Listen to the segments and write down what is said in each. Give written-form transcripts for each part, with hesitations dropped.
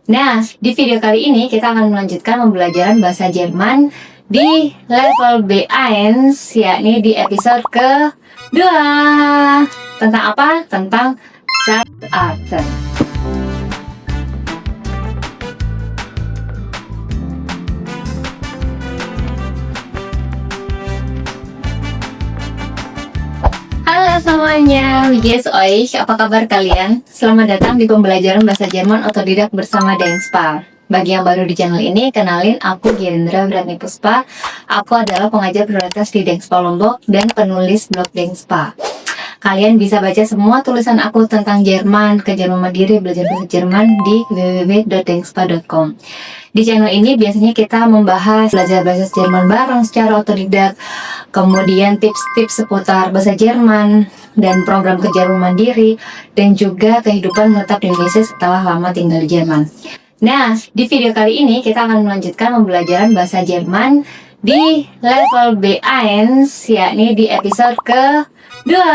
Nah, di video kali ini kita akan melanjutkan pembelajaran bahasa Jerman di level B1, yakni di episode kedua. Tentang apa? Tentang Satzarten. Halo semuanya, wie geht's euch? Apa kabar kalian? Selamat datang di pembelajaran bahasa Jerman otodidak bersama Dengspa. Bagi yang baru di channel ini, kenalin aku Gerindra Brani Puspa. Aku adalah pengajar prioritas di Dengspa Lombok dan penulis blog Dengspa. Kalian bisa baca semua tulisan aku tentang Jerman, Jerman Mandiri, belajar bahasa Jerman di www.dengspa.com. Di channel ini biasanya kita membahas belajar bahasa Jerman bareng secara otodidak, kemudian tips-tips seputar bahasa Jerman dan program Jerman Mandiri, dan juga kehidupan menetap di Indonesia setelah lama tinggal di Jerman. Nah, di video kali ini kita akan melanjutkan pembelajaran bahasa Jerman di level B1, yakni di episode kedua.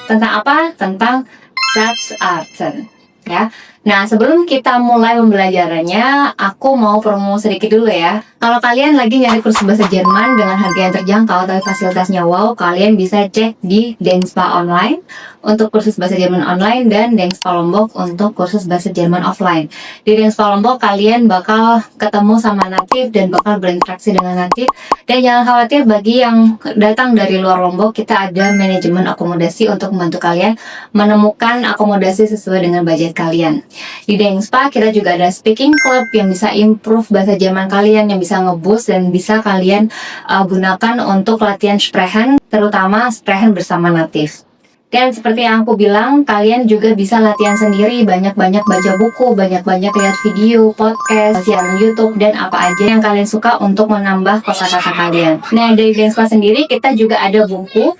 Tentang apa? Tentang Satzarten, ya. Nah, sebelum kita mulai pembelajarannya, aku mau promo sedikit dulu ya. Kalau kalian lagi nyari kursus bahasa Jerman dengan harga yang terjangkau tapi fasilitasnya wow, kalian bisa cek di Dengspa Online untuk kursus bahasa Jerman online dan Dengspa Lombok untuk kursus bahasa Jerman offline. Di Dengspa Lombok kalian bakal ketemu sama natif dan bakal berinteraksi dengan natif. Dan jangan khawatir, bagi yang datang dari luar Lombok, kita ada manajemen akomodasi untuk membantu kalian menemukan akomodasi sesuai dengan budget kalian. Di Dengspa kita juga ada speaking club yang bisa improve bahasa Jerman kalian, yang bisa ngeboost dan bisa kalian gunakan untuk latihan sprechen, terutama sprechen bersama natif. Dan seperti yang aku bilang, kalian juga bisa latihan sendiri, banyak-banyak baca buku, banyak-banyak lihat video, podcast, siaran YouTube, dan apa aja yang kalian suka untuk menambah kosakata kalian. Nah, dari Dengspa sendiri kita juga ada buku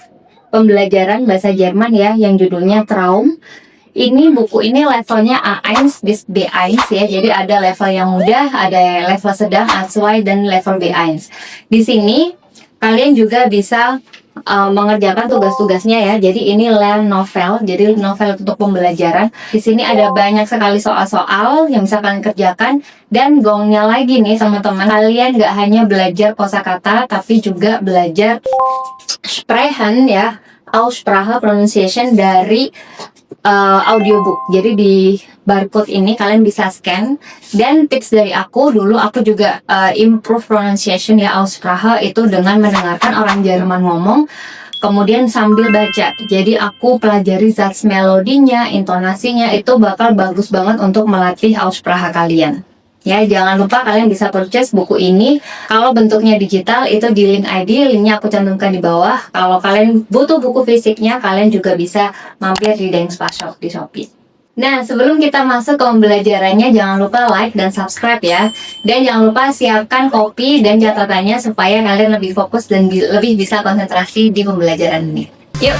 pembelajaran bahasa Jerman ya, yang judulnya Traum. Ini buku ini levelnya A1 bis B1 ya, jadi ada level yang mudah, ada level sedang, A2, dan level B1. Di sini kalian juga bisa mengerjakan tugas-tugasnya ya. Jadi ini novel, jadi novel untuk pembelajaran. Di sini ada banyak sekali soal-soal yang bisa kalian kerjakan. Dan gongnya lagi nih teman-teman, kalian gak hanya belajar kosakata, tapi juga belajar sprechen ya, Aussprache, pronunciation dari audiobook. Jadi di barcode ini kalian bisa scan. Dan tips dari aku, dulu aku juga improve pronunciation ya, Aussprache itu dengan mendengarkan orang Jerman ngomong kemudian sambil baca. Jadi aku pelajari Satz melodinya, intonasinya, itu bakal bagus banget untuk melatih Aussprache kalian. Ya, jangan lupa kalian bisa purchase buku ini. Kalau bentuknya digital itu di link ID, linknya aku cantumkan di bawah. Kalau kalian butuh buku fisiknya, kalian juga bisa mampir di Dengspa Shop di Shopee. Nah, sebelum kita masuk ke pembelajarannya, jangan lupa like dan subscribe ya. Dan jangan lupa siapkan kopi dan catatannya supaya kalian lebih fokus dan lebih bisa konsentrasi di pembelajaran ini. Yuk!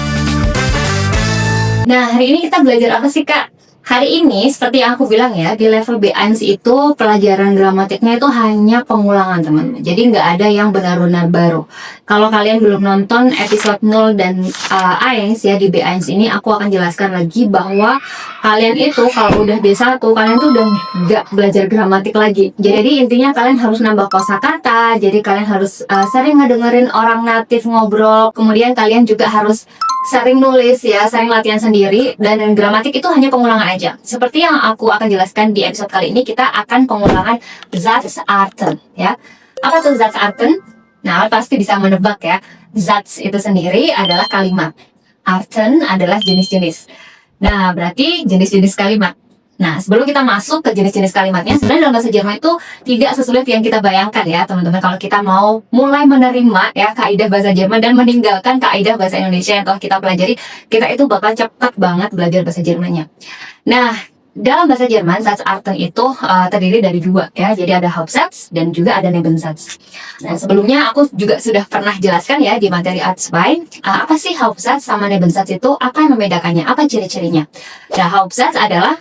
Nah, hari ini kita belajar apa sih, Kak? Hari ini, seperti yang aku bilang ya, di level B1 itu pelajaran gramatiknya itu hanya pengulangan teman-teman. Jadi nggak ada yang benar-benar baru. Kalau kalian belum nonton episode 0 dan 1 ya di B1 ini, aku akan jelaskan lagi bahwa kalian itu kalau udah B1, kalian tuh udah nggak belajar gramatik lagi. Jadi intinya kalian harus nambah kosakata, jadi kalian harus sering ngedengerin orang natif ngobrol, kemudian kalian juga harus sering nulis ya, sering latihan sendiri, dan gramatik itu hanya pengulangan aja. Seperti yang aku akan jelaskan di episode kali ini, kita akan pengulangan Satzarten ya. Apa tuh Satzarten? Nah, pasti bisa menebak ya. Satz itu sendiri adalah kalimat, Arten adalah jenis-jenis. Nah, berarti jenis-jenis kalimat. Nah, sebelum kita masuk ke jenis-jenis kalimatnya, sebenarnya dalam bahasa Jerman itu tidak sesulit yang kita bayangkan ya, teman-teman. Kalau kita mau mulai menerima ya kaidah bahasa Jerman dan meninggalkan kaidah bahasa Indonesia yang telah kita pelajari, kita itu bakal cepat banget belajar bahasa Jermannya. Nah, dalam bahasa Jerman, Satzarten itu terdiri dari dua ya, jadi ada Hauptsatz dan juga ada Nebensatz. Nah, sebelumnya aku juga sudah pernah jelaskan ya di materi A2, apa sih Hauptsatz sama Nebensatz itu, apa yang membedakannya, apa ciri-cirinya. Nah, Hauptsatz adalah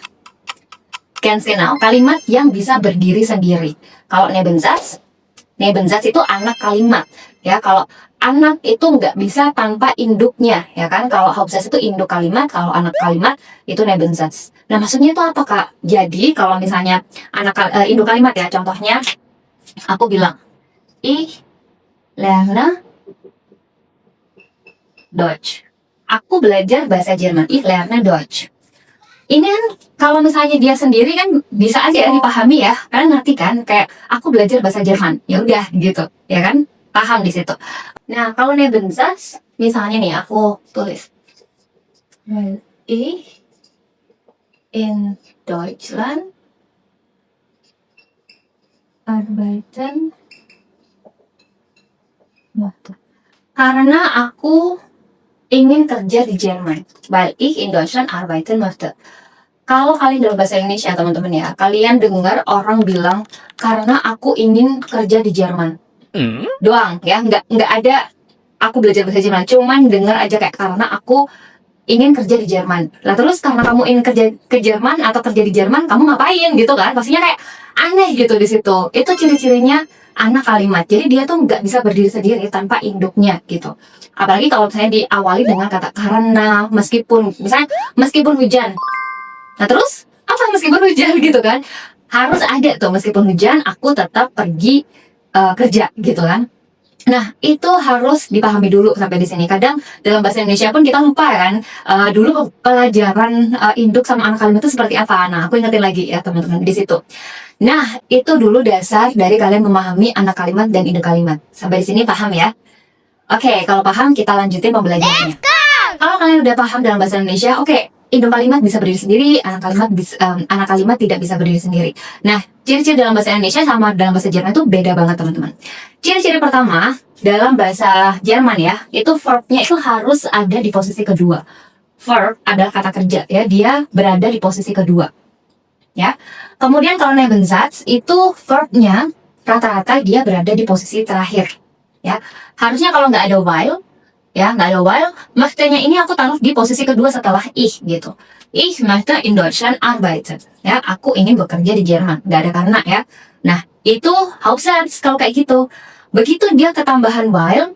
ganz genau, kalimat yang bisa berdiri sendiri. Kalau Nebensatz itu anak kalimat. Ya, kalau anak itu nggak bisa tanpa induknya, ya kan? Kalau Hauptsatz itu induk kalimat, kalau anak kalimat itu Nebensatz. Nah, maksudnya itu apa, Kak? Jadi, kalau misalnya induk kalimat ya, contohnya aku bilang, ich lerne Deutsch. Aku belajar bahasa Jerman. Ich lerne Deutsch. Ini kan kalau misalnya dia sendiri kan bisa aja ya dipahami ya, karena ngerti kan, kayak aku belajar bahasa Jerman, ya udah gitu, ya kan, paham di situ. Nah, kalau Nebensatz, misalnya nih aku tulis, weil ich in Deutschland arbeiten möchte. Karena aku ingin kerja di Jerman, weil ich in Deutschland arbeiten möchte. Kalau kalian dalam bahasa Indonesia teman-teman ya, kalian dengar orang bilang karena aku ingin kerja di Jerman doang ya, nggak ada aku belajar bahasa Jerman, cuman dengar aja kayak karena aku ingin kerja di Jerman. Lah terus karena kamu ingin kerja ke Jerman atau kerja di Jerman, kamu ngapain gitu kan? Pastinya kayak aneh gitu di situ. Itu ciri-cirinya anak kalimat. Jadi dia tuh nggak bisa berdiri sendiri tanpa induknya gitu. Apalagi kalau misalnya diawali dengan kata karena, meskipun, misalnya meskipun hujan. Nah terus apa meskipun hujan gitu kan? Harus ada tuh meskipun hujan aku tetap pergi kerja gitu kan. Nah itu harus dipahami dulu sampai di sini. Kadang dalam bahasa Indonesia pun kita lupa kan dulu pelajaran induk sama anak kalimat itu seperti apa. Nah aku ingetin lagi ya teman-teman di situ. Nah itu dulu dasar dari kalian memahami anak kalimat dan induk kalimat. Sampai di sini paham ya? Oke, kalau paham kita lanjutin pembelajarannya. Kalau kalian udah paham dalam bahasa Indonesia, oke, induk kalimat bisa berdiri sendiri, anak kalimat tidak bisa berdiri sendiri. Nah, ciri-ciri dalam bahasa Indonesia sama dalam bahasa Jerman itu beda banget teman-teman. Ciri-ciri pertama dalam bahasa Jerman ya, itu verbnya itu harus ada di posisi kedua. Verb adalah kata kerja ya, dia berada di posisi kedua. Ya. Kemudian kalau Nebensatz itu verbnya rata-rata dia berada di posisi terakhir. Ya, harusnya kalau nggak ada while, ya nggak ada while, möchte-nya ini aku taruh di posisi kedua setelah ich gitu. Ich möchte in Deutschland arbeiten. Ya, aku ingin bekerja di Jerman. Nggak ada karena ya. Nah, itu Hauptsatz kalau kayak gitu. Begitu dia ketambahan while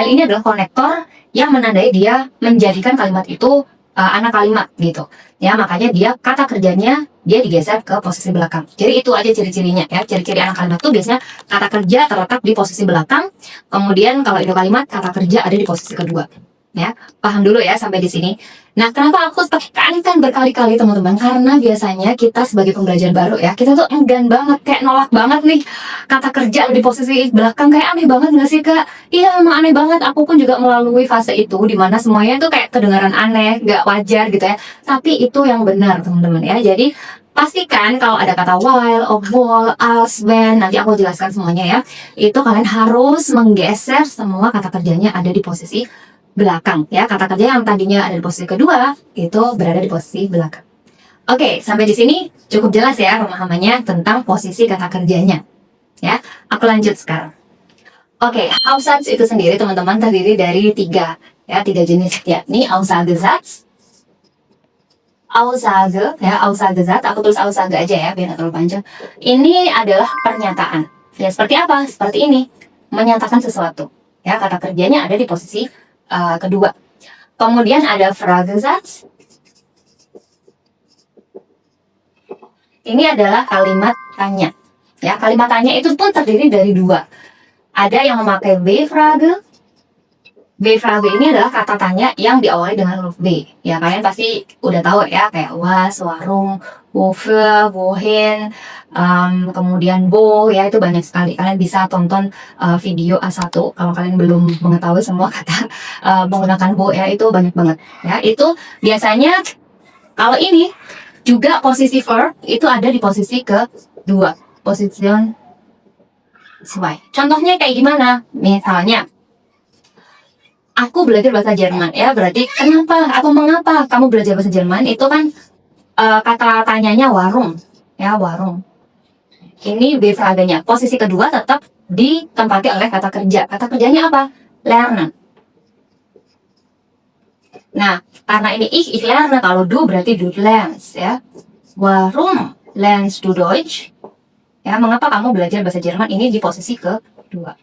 ini adalah konektor yang menandai dia menjadikan kalimat itu anak kalimat gitu. Ya, makanya dia kata kerjanya dia digeser ke posisi belakang. Jadi itu aja ciri-cirinya ya. Ciri-ciri anak kalimat itu biasanya kata kerja terletak di posisi belakang. Kemudian kalau induk kalimat kata kerja ada di posisi kedua. Ya, paham dulu ya sampai di sini. Nah, kenapa aku tekankan berkali-kali teman-teman? Karena biasanya kita sebagai pembelajar baru ya, kita tuh enggan banget, kayak nolak banget nih kata kerja di posisi belakang. Kayak aneh banget nggak sih Kak? Iya, memang aneh banget. Aku pun juga melalui fase itu, dimana semuanya tuh kayak kedengaran aneh, nggak wajar gitu ya. Tapi itu yang benar teman-teman ya. Jadi pastikan kalau ada kata while, obwohl, als, when, nanti aku jelaskan semuanya ya. Itu kalian harus menggeser semua kata kerjanya ada di posisi belakang ya. Kata kerja yang tadinya ada di posisi kedua itu berada di posisi belakang. Oke, sampai di sini cukup jelas ya pemahamannya tentang posisi kata kerjanya. Ya, aku lanjut sekarang. Oke, Hauptsatz itu sendiri teman-teman terdiri dari tiga jenis yakni Aussagesatz, Aussage ya, Aussagesatz. Aku tulis Aussage aja ya biar nggak terlalu panjang. Ini adalah pernyataan. Ya seperti apa? Seperti ini, menyatakan sesuatu. Ya, kata kerjanya ada di posisi kedua. Kemudian ada Fragesatz. Ini adalah kalimat tanya. Ya, kalimat tanya itu pun terdiri dari dua. Ada yang memakai B-Frage. B-Frage ini adalah kata tanya yang diawali dengan huruf B. Ya, kalian pasti udah tahu ya, kayak was, warum, wofür, wohin, kemudian wo, ya itu banyak sekali. Kalian bisa tonton video A1 kalau kalian belum mengetahui semua kata menggunakan wo ya, itu banyak banget. Ya, itu biasanya kalau ini juga posisi verb itu ada di posisi kedua, position 2. Contohnya kayak gimana? Misalnya, aku belajar bahasa Jerman ya, berarti kenapa atau mengapa kamu belajar bahasa Jerman? Itu kan kata tanyanya warum ya, warum. Ini B-Frage-nya. Posisi kedua tetap ditempati oleh kata kerja. Kata kerjanya apa? Lernen. Nah, karena ini ich lerne, kalau du berarti du lernst ya. Warum lernst du Deutsch? Ya, mengapa kamu belajar bahasa Jerman? Ini di posisi kedua.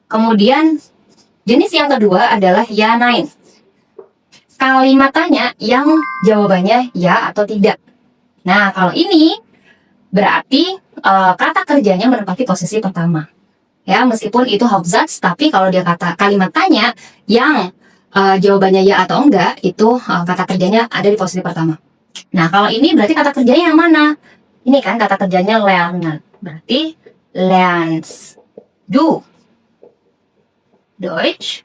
Kemudian Jenis yang kedua adalah ya nein. Kalimat tanya yang jawabannya ya atau tidak. Nah, kalau ini berarti kata kerjanya menempati posisi pertama. Ya, meskipun itu Hauptsatz, tapi kalau dia kalimat tanya yang jawabannya ya atau enggak, itu kata kerjanya ada di posisi pertama. Nah, kalau ini berarti kata kerjanya yang mana? Ini kan kata kerjanya lernen. Berarti lernst du Deutsch?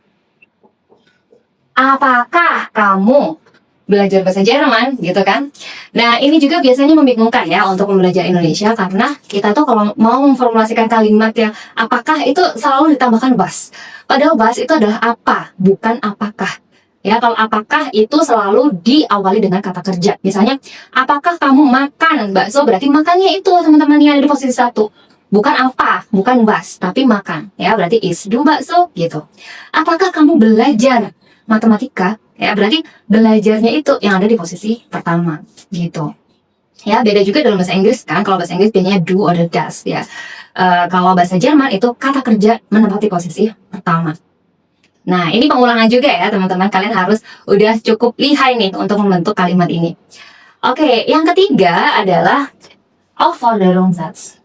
Apakah kamu belajar bahasa Jerman gitu kan? Nah, ini juga biasanya membingungkan ya untuk belajar Indonesia, karena kita tuh kalau mau memformulasikan kalimat yang apakah itu selalu ditambahkan was. Padahal was itu adalah apa, bukan apakah. Ya, kalau apakah itu selalu diawali dengan kata kerja. Misalnya, apakah kamu makan bakso, berarti makannya itu teman-teman yang ada di posisi 1. Bukan apa, bukan was, tapi makan. Ya, berarti is du bakso gitu. Apakah kamu belajar matematika? Ya, berarti belajarnya itu yang ada di posisi pertama gitu. Ya, beda juga dalam bahasa Inggris kan. Kalau bahasa Inggris biasanya do or does ya. Kalau bahasa Jerman itu kata kerja menempati posisi pertama. Nah, ini pengulangan juga ya teman-teman. Kalian harus udah cukup lihai nih untuk membentuk kalimat ini. Oke, yang ketiga adalah Aufforderungssatz.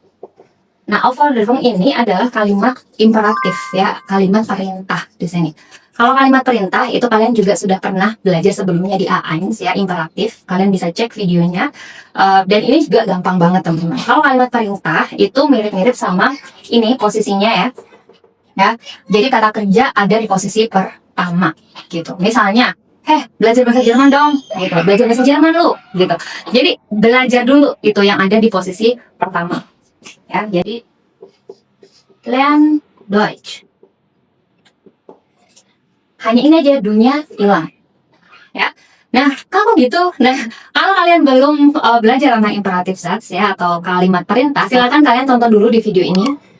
Nah, Aufforderung ini adalah kalimat imperatif ya, kalimat perintah di sini. Kalau kalimat perintah itu kalian juga sudah pernah belajar sebelumnya di A1 ya, imperatif. Kalian bisa cek videonya. Dan ini juga gampang banget teman-teman. Kalau kalimat perintah itu mirip-mirip sama ini posisinya ya. Ya, jadi kata kerja ada di posisi pertama gitu. Misalnya, belajar bahasa Jerman dong, gitu. Belajar bahasa Jerman lu, gitu. Jadi belajar dulu itu yang ada di posisi pertama. Ya, jadi Lern Deutsch. Hanya ini aja, dunia hilang. Ya. Nah, kalau gitu, kalau kalian belum belajar tentang imperatif Satz ya atau kalimat perintah, silakan kalian tonton dulu di video ini.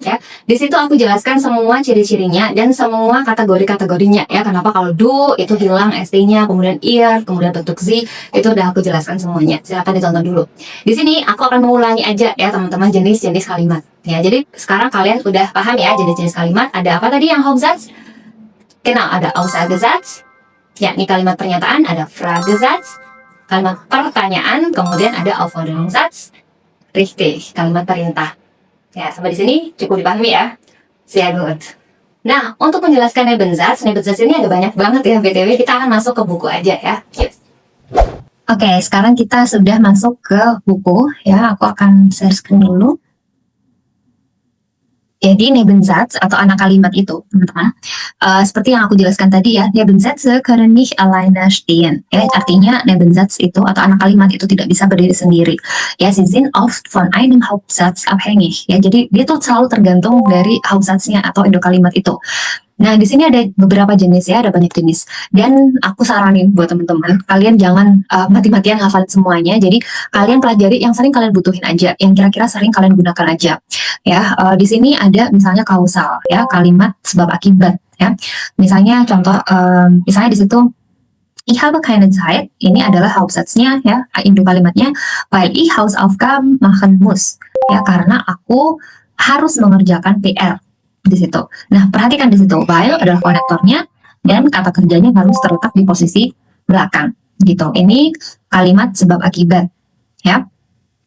Ya, di situ aku jelaskan semua ciri-cirinya dan semua kategori-kategorinya ya. Kenapa kalau do itu hilang st-nya, kemudian ir, kemudian bentuk z, itu udah aku jelaskan semuanya. Silakan ditonton dulu. Di sini aku akan mengulangi aja ya teman-teman jenis-jenis kalimat. Ya, jadi sekarang kalian udah paham ya jenis-jenis kalimat. Ada apa tadi yang Hauptsatz? Kenal, ada Aussagesatz, yakni kalimat pernyataan, ada Fragesatz, kalimat pertanyaan, kemudian ada Aufforderungssatz, richtig, kalimat perintah. Ya, sampai di sini cukup dipahami ya. Sehr gut. Nah, untuk menjelaskan Nebensatz ini ada banyak banget ya, BTW kita akan masuk ke buku aja ya. Yes. Oke, sekarang kita sudah masuk ke buku ya, aku akan share screen dulu. Jadi Nebensatz atau anak kalimat itu, teman-teman, seperti yang aku jelaskan tadi ya, Nebensätze können nicht alleine stehen. Ya, artinya Nebensatz itu atau anak kalimat itu tidak bisa berdiri sendiri. Ya, sie sind oft von einem Hauptsatz abhängig. Ya, jadi dia tuh selalu tergantung dari Hauptsatznya atau indokalimat itu. Nah, di sini ada beberapa jenis ya, ada banyak jenis. Dan aku saranin buat teman-teman, kalian jangan mati-matian hafal semuanya. Jadi kalian pelajari yang sering kalian butuhin aja, yang kira-kira sering kalian gunakan aja. Ya, di sini ada misalnya kausal ya, kalimat sebab akibat ya. Misalnya contoh, misalnya di situ ich habe keine Zeit, ini adalah Hauptsatznya ya, induk kalimatnya, weil ich Hausaufgaben machen muss. Ya, karena aku harus mengerjakan PR. Di situ. Nah, perhatikan di situ, while adalah konektornya dan kata kerjanya harus terletak di posisi belakang gitu. Ini kalimat sebab akibat ya.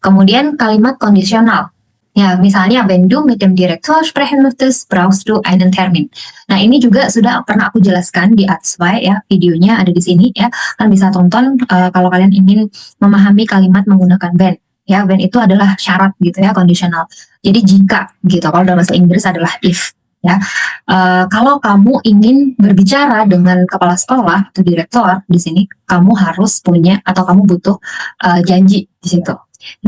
Kemudian kalimat kondisional. Ya, misalnya wenn du mit dem Direktor sprechen möchtest, brauchst du einen Termin. Nah, ini juga sudah pernah aku jelaskan di A2 ya, videonya ada di sini ya. Kalian bisa tonton kalau kalian ingin memahami kalimat menggunakan when. Ya, when itu adalah syarat gitu ya, kondisional. Jadi jika gitu, kalau dalam bahasa Inggris adalah if ya. Kalau kamu ingin berbicara dengan kepala sekolah atau direktur di sini, kamu harus punya atau kamu butuh janji di situ.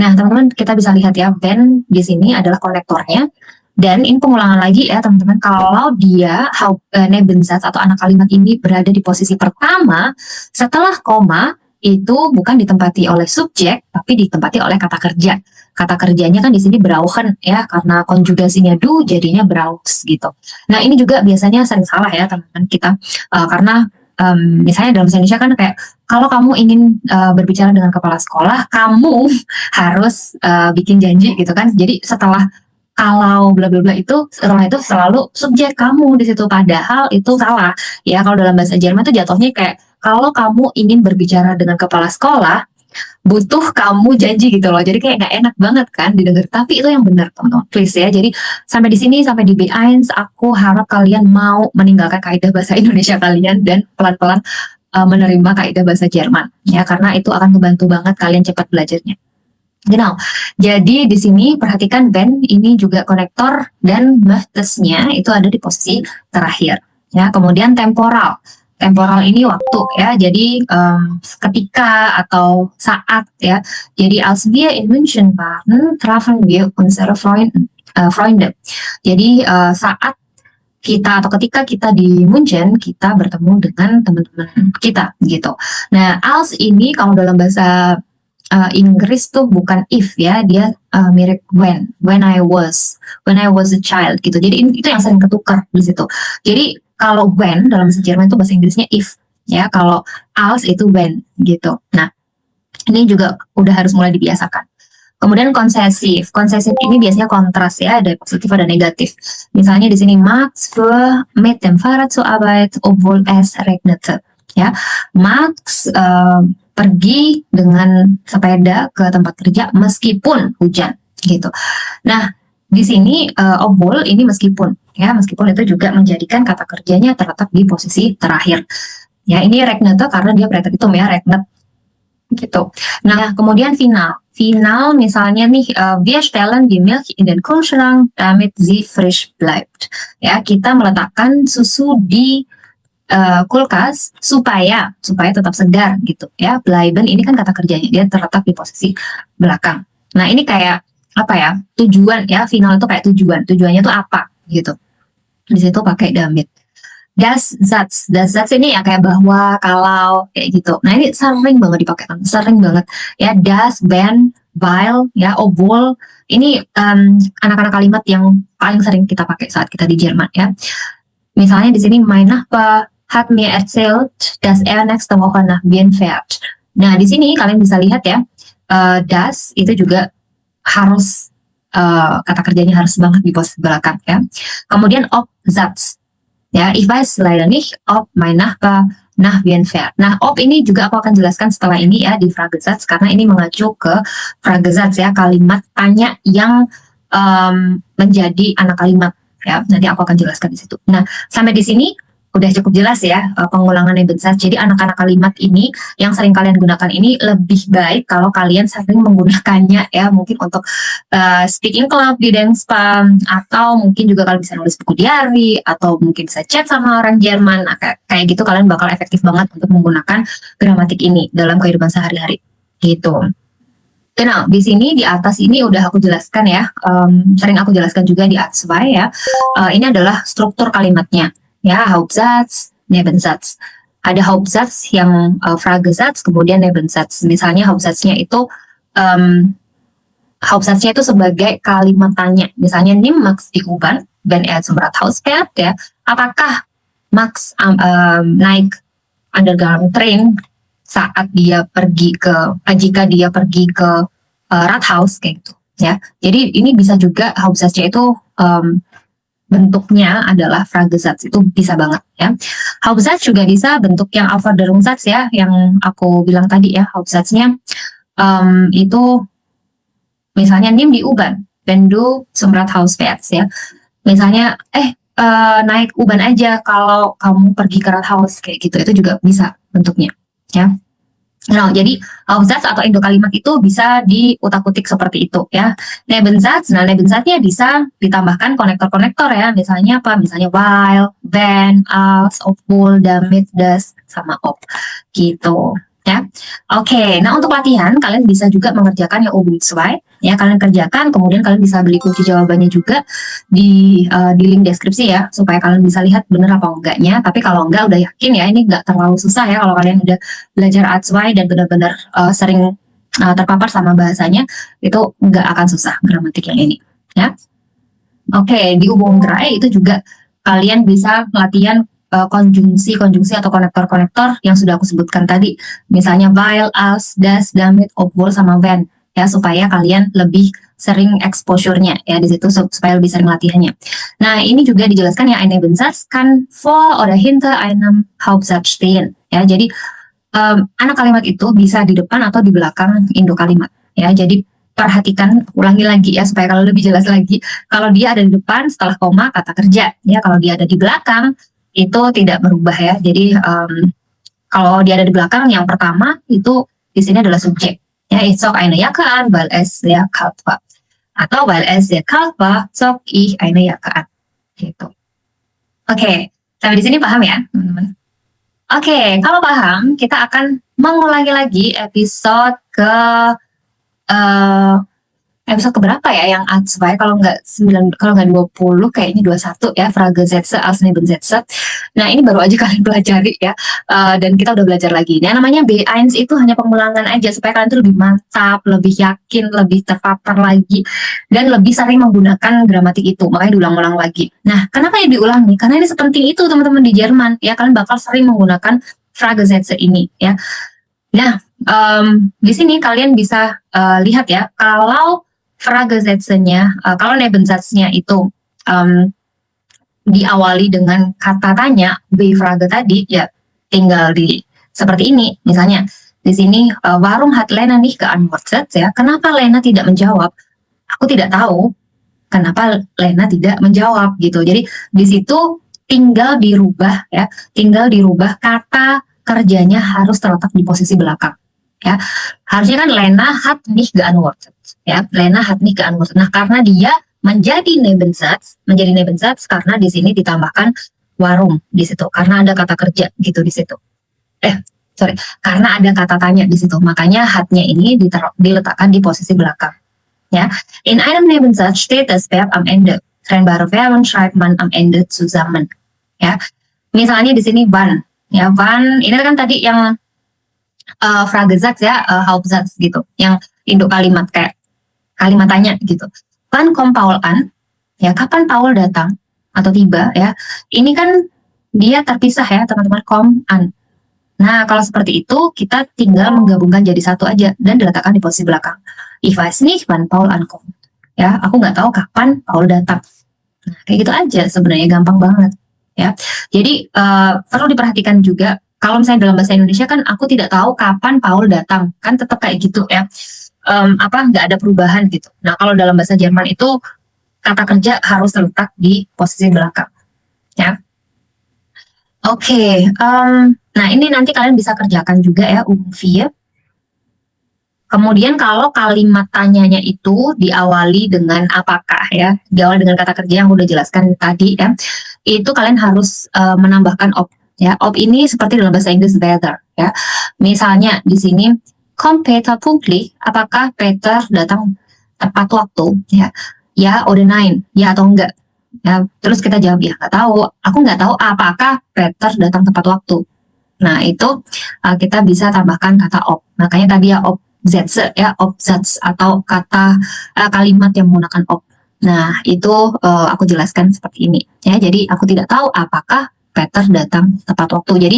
Nah, teman-teman kita bisa lihat ya, when di sini adalah konektornya. Dan ini pengulangan lagi ya teman-teman, kalau dia Nebensatz atau anak kalimat ini berada di posisi pertama setelah koma, itu bukan ditempati oleh subjek, tapi ditempati oleh kata kerja. Kata kerjanya kan di sini brauchen ya, karena konjugasinya do jadinya brauchs gitu. Nah, ini juga biasanya sering salah ya teman-teman kita, karena misalnya dalam bahasa Indonesia kan kayak kalau kamu ingin berbicara dengan kepala sekolah, kamu harus bikin janji gitu kan. Jadi setelah kalau bla bla bla itu setelah itu selalu subjek kamu di situ, padahal itu salah ya. Kalau dalam bahasa Jerman itu jatuhnya kayak kalau kamu ingin berbicara dengan kepala sekolah butuh kamu janji gitu loh, jadi kayak nggak enak banget kan didengar, tapi itu yang benar teman-teman, please ya. Jadi sampai di sini, sampai di B1 aku harap kalian mau meninggalkan kaidah bahasa Indonesia kalian dan pelan-pelan menerima kaidah bahasa Jerman ya, karena itu akan membantu banget kalian cepat belajarnya. Genau. Jadi di sini perhatikan band ini juga konektor dan möchtesnya itu ada di posisi terakhir. Ya, kemudian temporal. Temporal ini waktu ya. Jadi ketika atau saat ya. Jadi als wir in München waren, trafen wir unsere Freunde. Jadi saat kita atau ketika kita di München, kita bertemu dengan teman-teman kita gitu. Nah, als ini kalau dalam bahasa Inggris tuh bukan if ya, dia mirip when I was a child gitu. Jadi itu yang sering ketukar di situ. Jadi kalau when dalam bahasa Jerman itu bahasa Inggrisnya if ya, kalau als itu when gitu. Nah, ini juga udah harus mulai dibiasakan. Kemudian konsesif. Konsesif ini biasanya kontras ya, ada positif ada negatif. Misalnya di sini Max fuhr mit dem Fahrrad zur Arbeit obwohl es regnete. Ya, Max pergi dengan sepeda ke tempat kerja meskipun hujan gitu. Nah, di sini obwohl ini meskipun ya, meskipun itu juga menjadikan kata kerjanya terletak di posisi terakhir. Ya, ini regnete karena dia preteritum ya, regnet gitu. Nah, kemudian final. Final misalnya nih, wir stellen die Milch in den Kühlschrank damit sie frisch bleibt. Ya, kita meletakkan susu di kulkas supaya tetap segar gitu ya. Bleiben ini kan kata kerjanya, dia terletak di posisi belakang. Nah, ini kayak apa ya, tujuan ya, final itu kayak tujuannya itu apa gitu. Di situ pakai damit. Das Satz ini ya kayak bahwa, kalau kayak gitu. Nah, ini sering banget dipakai kan, sering banget ya. Das, wenn, weil ya, obwohl ini anak-anak kalimat yang paling sering kita pakai saat kita di Jerman ya. Misalnya di sini mein Nachbar hat mir erzählt, dass nächste Woche nach Wien fährt. Nah, di sini kalian bisa lihat ya, das itu juga harus kata kerjanya harus banget di posisi belakang ya. Kemudian ob Satz. Ya, ich weiß leider nicht ob mein Nachbar nach Wien fährt. Nah, ob ini juga aku akan jelaskan setelah ini ya di Fragesatz, karena ini mengacu ke Fragesatz ya, kalimat tanya yang menjadi anak kalimat ya. Nanti aku akan jelaskan di situ. Nah, sampai di sini udah cukup jelas ya pengulangan Nebensatz. Jadi anak-anak kalimat ini yang sering kalian gunakan ini lebih baik kalau kalian sering menggunakannya ya, mungkin untuk speaking club di Denspa, atau mungkin juga kalian bisa nulis buku diary, atau mungkin bisa chat sama orang Jerman. Nah, kayak gitu kalian bakal efektif banget untuk menggunakan gramatik ini dalam kehidupan sehari-hari gitu. Nah, di sini di atas ini udah aku jelaskan ya, sering aku jelaskan juga di Atswai ya. Ini adalah struktur kalimatnya. Ya, Hauptsatz, Nebensatz. Ada Hauptsatz yang Fragesatz, kemudian Nebensatz. Misalnya Hauptsatznya itu sebagai kalimat tanya. Misalnya nimm Max die U-Bahn, wenn er zum Rathaus fährt ya. Apakah Max naik Underground Train saat dia pergi jika dia pergi ke Rathaus kayak gitu ya. Jadi ini bisa juga Hauptsatznya itu bentuknya adalah Fragesatz, itu bisa banget ya. Hauptsatz juga bisa bentuk yang Aufforderungssatz ya, yang aku bilang tadi ya. Hauptsatznya itu misalnya nimm die U-Bahn wenn du zum Rathaus fährst ya. Misalnya naik U-Bahn aja kalau kamu pergi ke Rathaus kayak gitu, itu juga bisa bentuknya ya. Nah, jadi Hauptsatz atau induk kalimat itu bisa diutak-utik seperti itu ya. Nebensatz, nah Nebensatznya bisa ditambahkan konektor-konektor ya. Misalnya apa? Misalnya while, when, als, obwohl, damit, das, sama ob gitu ya. Oke, nah untuk latihan kalian bisa juga mengerjakan yang Übungswei ya. Kalian kerjakan, kemudian kalian bisa beli kunci jawabannya juga di link deskripsi ya, supaya kalian bisa lihat bener apa enggaknya. Tapi kalau enggak, udah yakin ya ini enggak terlalu susah ya kalau kalian udah belajar Atswei dan benar-benar sering terpapar sama bahasanya, itu enggak akan susah gramatik yang ini ya. Oke, di Übung 3 itu juga kalian bisa latihan konjungsi atau konektor-konektor yang sudah aku sebutkan tadi. Misalnya while, als, das, damit, obwohl, sama when ya, supaya kalian lebih sering exposure-nya ya di situ supaya lebih sering latihannya. Nah, ini juga dijelaskan ya eine Bensatz kann vor oder hinter einem Hauptsatz stehen. Ya, jadi anak kalimat itu bisa di depan atau di belakang induk kalimat. Ya, jadi perhatikan, ulangi lagi ya supaya kalau lebih jelas lagi. Kalau dia ada di depan setelah koma kata kerja, ya kalau dia ada di belakang itu tidak berubah ya. Jadi kalau dia ada di belakang yang pertama itu di sini adalah subjek. Ya, ich zog eine Jacke an, weil es sehr kalt war. Atau weil es sehr kalt war, zog ich eine Jacke an. Gitu. Oke, sampai di sini paham ya, teman-teman? Oke, kalau paham, kita akan mengulangi lagi episode ke episode keberapa ya yang A2, kalau nggak 20 kayaknya 21 ya, Fragesätze als Nebensätze. Nah, ini baru aja kalian pelajari ya, dan kita udah belajar lagi. Nah, namanya B1 itu hanya pengulangan aja supaya kalian tuh lebih mantap, lebih yakin, lebih terpapar lagi, dan lebih sering menggunakan gramatik itu, makanya diulang-ulang lagi. Nah, kenapa ya diulangi? Karena ini sepenting itu teman-teman di Jerman ya, kalian bakal sering menggunakan Fragesätze ini ya. Nah, di sini kalian bisa lihat ya, kalau Fragesätze-nya, kalau Nebensatznya itu diawali dengan kata tanya, B-Frage tadi, ya tinggal di seperti ini. Misalnya, di sini, warum hat Lena nicht geantwortet? Ya, kenapa Lena tidak menjawab? Aku tidak tahu kenapa Lena tidak menjawab gitu. Jadi di situ tinggal dirubah ya, tinggal dirubah kata kerjanya harus terletak di posisi belakang. Ya, harusnya kan Lena hat nicht geantwortet. Ya, Lena hat nicht geantwortet. Nah, karena dia menjadi Nebensatz karena di sini ditambahkan warum di situ, karena ada kata kerja gitu di situ. Karena ada kata tanya di situ, makanya hatnya ini diletakkan di posisi belakang. Ja, in einem Nebensatz steht das Verb am Ende. Trennbare Verben schreibt man am Ende zusammen. Ya, misalnya di sini wann. Ya, wann ini kan tadi yang Fragesatz ya, Hauptsatz gitu, yang induk kalimat kayak kalimat tanya gitu. Wann kommt Paul an? Ya, kapan Paul datang atau tiba ya? Ini kan dia terpisah ya, teman-teman, kommt an. Nah, kalau seperti itu kita tinggal menggabungkan jadi satu aja dan diletakkan di posisi belakang. Ich weiß nicht wann Paul ankommt. Ya, aku nggak tahu kapan Paul datang. Nah, kayak gitu aja sebenarnya, gampang banget. Ya, jadi perlu diperhatikan juga kalau misalnya dalam bahasa Indonesia kan aku tidak tahu kapan Paul datang, kan tetap kayak gitu ya. Nggak ada perubahan gitu. Nah, kalau dalam bahasa Jerman itu kata kerja harus terletak di posisi belakang. Ya. Oke, nah ini nanti kalian bisa kerjakan juga ya, Umum 4. Kemudian kalau kalimat tanyanya itu diawali dengan apakah ya, diawali dengan kata kerja yang udah jelaskan tadi ya, itu kalian harus menambahkan op ya. Op ini seperti dalam bahasa Inggris whether ya. Misalnya di sini kommt Peter pünktlich, apakah Peter datang tepat waktu ya? Ya oder nein, ya atau enggak. Ya, terus kita jawab ya nggak tahu, aku nggak tahu apakah Peter datang tepat waktu. Nah, itu kita bisa tambahkan kata op. Makanya tadi ya Sätze ya, Obsatz atau kata kalimat yang menggunakan op. Nah, itu aku jelaskan seperti ini ya. Jadi aku tidak tahu apakah Peter datang tepat waktu. Jadi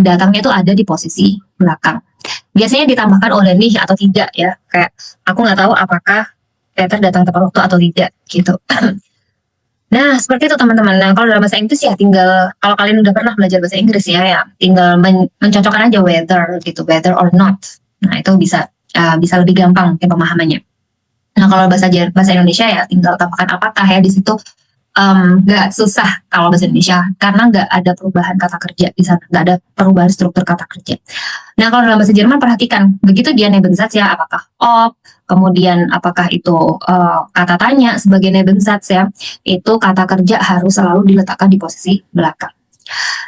datangnya itu ada di posisi belakang. Biasanya ditambahkan oleh nih atau tidak ya. Kayak aku nggak tahu apakah Peter datang tepat waktu atau tidak gitu. Nah, seperti itu teman-teman. Nah, kalau dalam bahasa Inggris ya tinggal, kalau kalian udah pernah belajar bahasa Inggris ya tinggal mencocokkan aja whether gitu, whether or not. Nah, itu bisa lebih gampang mungkin pemahamannya. Nah, kalau bahasa Indonesia ya tinggal tambahkan apakah ya di situ, nggak susah kalau bahasa Indonesia karena nggak ada perubahan kata kerja di sana, nggak ada perubahan struktur kata kerja. Nah, kalau dalam bahasa Jerman perhatikan, begitu dia Nebensatz ya, apakah op, kemudian apakah itu kata tanya sebagai Nebensatz ya, itu kata kerja harus selalu diletakkan di posisi belakang.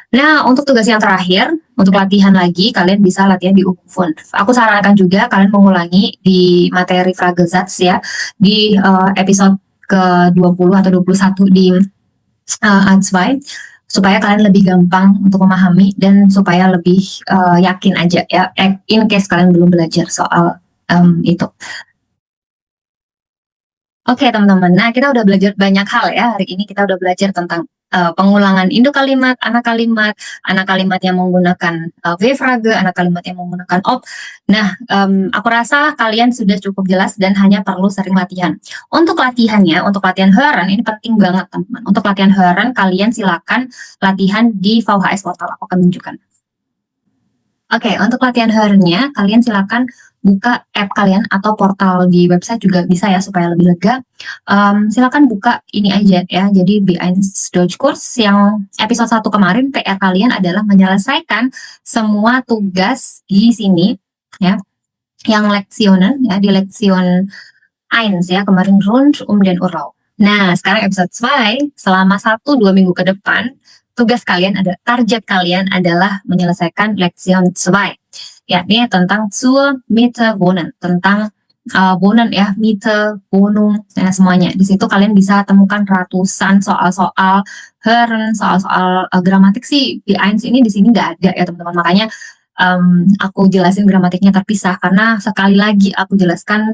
Nah, untuk tugas yang terakhir, untuk latihan lagi, kalian bisa latihan di Umum 5. Aku sarankan juga kalian mengulangi di materi Fragesatz ya, di episode ke-20 atau 21 di A2, supaya kalian lebih gampang untuk memahami dan supaya lebih yakin aja ya, in case kalian belum belajar soal itu. Oke teman-teman, nah kita udah belajar banyak hal ya. Hari ini kita udah belajar tentang pengulangan induk kalimat, anak kalimat yang menggunakan V-frage, anak kalimat yang menggunakan op. Nah, aku rasa kalian sudah cukup jelas dan hanya perlu sering latihan. Untuk latihannya, untuk latihan hören, ini penting banget teman-teman. Untuk latihan hören, kalian silakan latihan di VHS Portal, aku akan tunjukkan. Oke, untuk latihan hörennya, kalian silakan buka app kalian atau portal di website juga bisa ya supaya lebih lega. Silakan buka ini aja ya. Jadi B1 Deutsch Kurs yang episode 1 kemarin PR kalian adalah menyelesaikan semua tugas di sini ya. Yang Lektionen ya di Lektion 1 ya kemarin rund den Urlaub. Nah, sekarang episode 2 selama 1-2 minggu ke depan tugas kalian ada target kalian adalah menyelesaikan Lektion 2 yakni tentang zur Miete wohnen, tentang wohnen ya, Miete, Wohnung, ya, semuanya. Di situ kalian bisa temukan ratusan soal-soal hören, soal-soal gramatik sih B1 ini di sini nggak ada ya teman-teman. Makanya aku jelasin gramatiknya terpisah karena sekali lagi aku jelaskan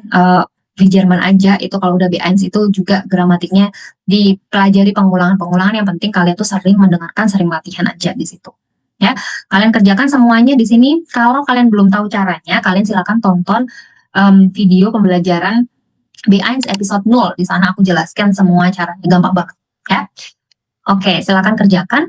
di Jerman aja itu kalau udah B1 itu juga gramatiknya dipelajari pengulangan-pengulangan, yang penting kalian tuh sering mendengarkan, sering latihan aja di situ. Ya, kalian kerjakan semuanya di sini. Kalau kalian belum tahu caranya, kalian silakan tonton video pembelajaran B1 episode 0. Di sana aku jelaskan semua caranya, gampang banget ya. Oke, silakan kerjakan.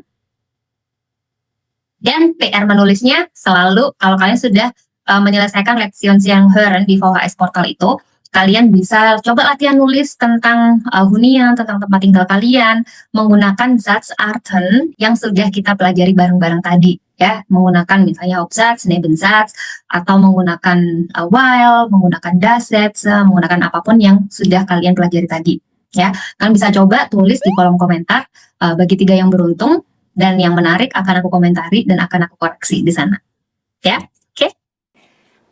Dan PR menulisnya selalu kalau kalian sudah menyelesaikan Lektion yang hören di VHS Portal itu, kalian bisa coba latihan nulis tentang hunian, tentang tempat tinggal kalian, menggunakan Satzarten yang sudah kita pelajari bareng-bareng tadi ya, menggunakan misalnya Hauptsatz, Nebensatz, atau menggunakan while, menggunakan das Sätze, menggunakan apapun yang sudah kalian pelajari tadi ya. Kalian bisa coba tulis di kolom komentar bagi 3 yang beruntung, dan yang menarik akan aku komentari dan akan aku koreksi di sana ya.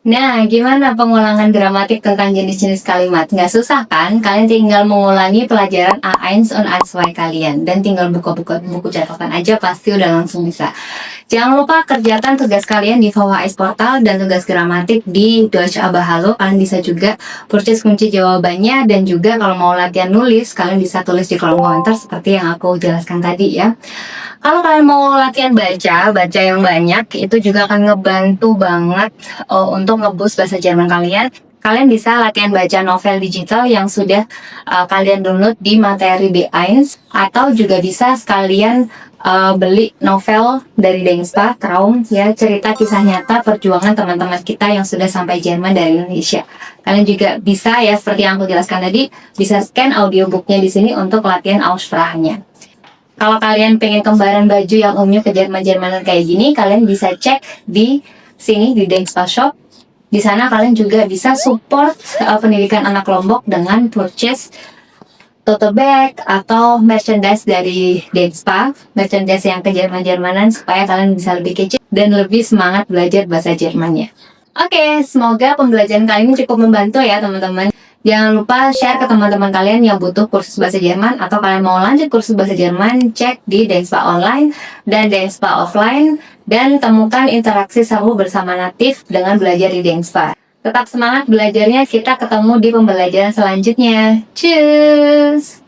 Nah, gimana pengulangan gramatik tentang jenis-jenis kalimat? Nggak susah kan? Kalian tinggal mengulangi pelajaran A1 und A2 kalian. Dan tinggal buka-buka buku catatan aja pasti udah langsung bisa. Jangan lupa kerjakan tugas kalian di VHS Portal dan tugas gramatik di Deutsch Aber Hallo. Kalian bisa juga purchase kunci jawabannya, dan juga kalau mau latihan nulis, kalian bisa tulis di kolom komentar seperti yang aku jelaskan tadi ya. Kalau kalian mau latihan baca yang banyak, itu juga akan ngebantu banget untuk ngeboost bahasa Jerman kalian. Kalian bisa latihan baca novel digital yang sudah kalian download di materi B1, atau juga bisa sekalian beli novel dari Dengspa, Traum, ya, cerita kisah nyata perjuangan teman-teman kita yang sudah sampai Jerman dari Indonesia. Kalian juga bisa ya, seperti yang aku jelaskan tadi, bisa scan audiobooknya di sini untuk latihan Aussprache-nya. Kalau kalian pengen kembaran baju yang umumnya ke Jerman-Jermanan kayak gini, kalian bisa cek di sini di Dengspa Shop. Di sana kalian juga bisa support pendidikan anak Lombok dengan purchase tote bag atau merchandise dari Dengspa, merchandise yang ke Jerman-Jermanan, supaya kalian bisa lebih kece dan lebih semangat belajar bahasa Jermannya. Oke, semoga pembelajaran kali ini cukup membantu ya teman-teman. Jangan lupa share ke teman-teman kalian yang butuh kursus bahasa Jerman, atau kalian mau lanjut kursus bahasa Jerman, cek di Dengspa Online dan Dengspa Offline, dan temukan interaksi seru bersama natif dengan belajar di Dengspa. Tetap semangat belajarnya, kita ketemu di pembelajaran selanjutnya. Cheers!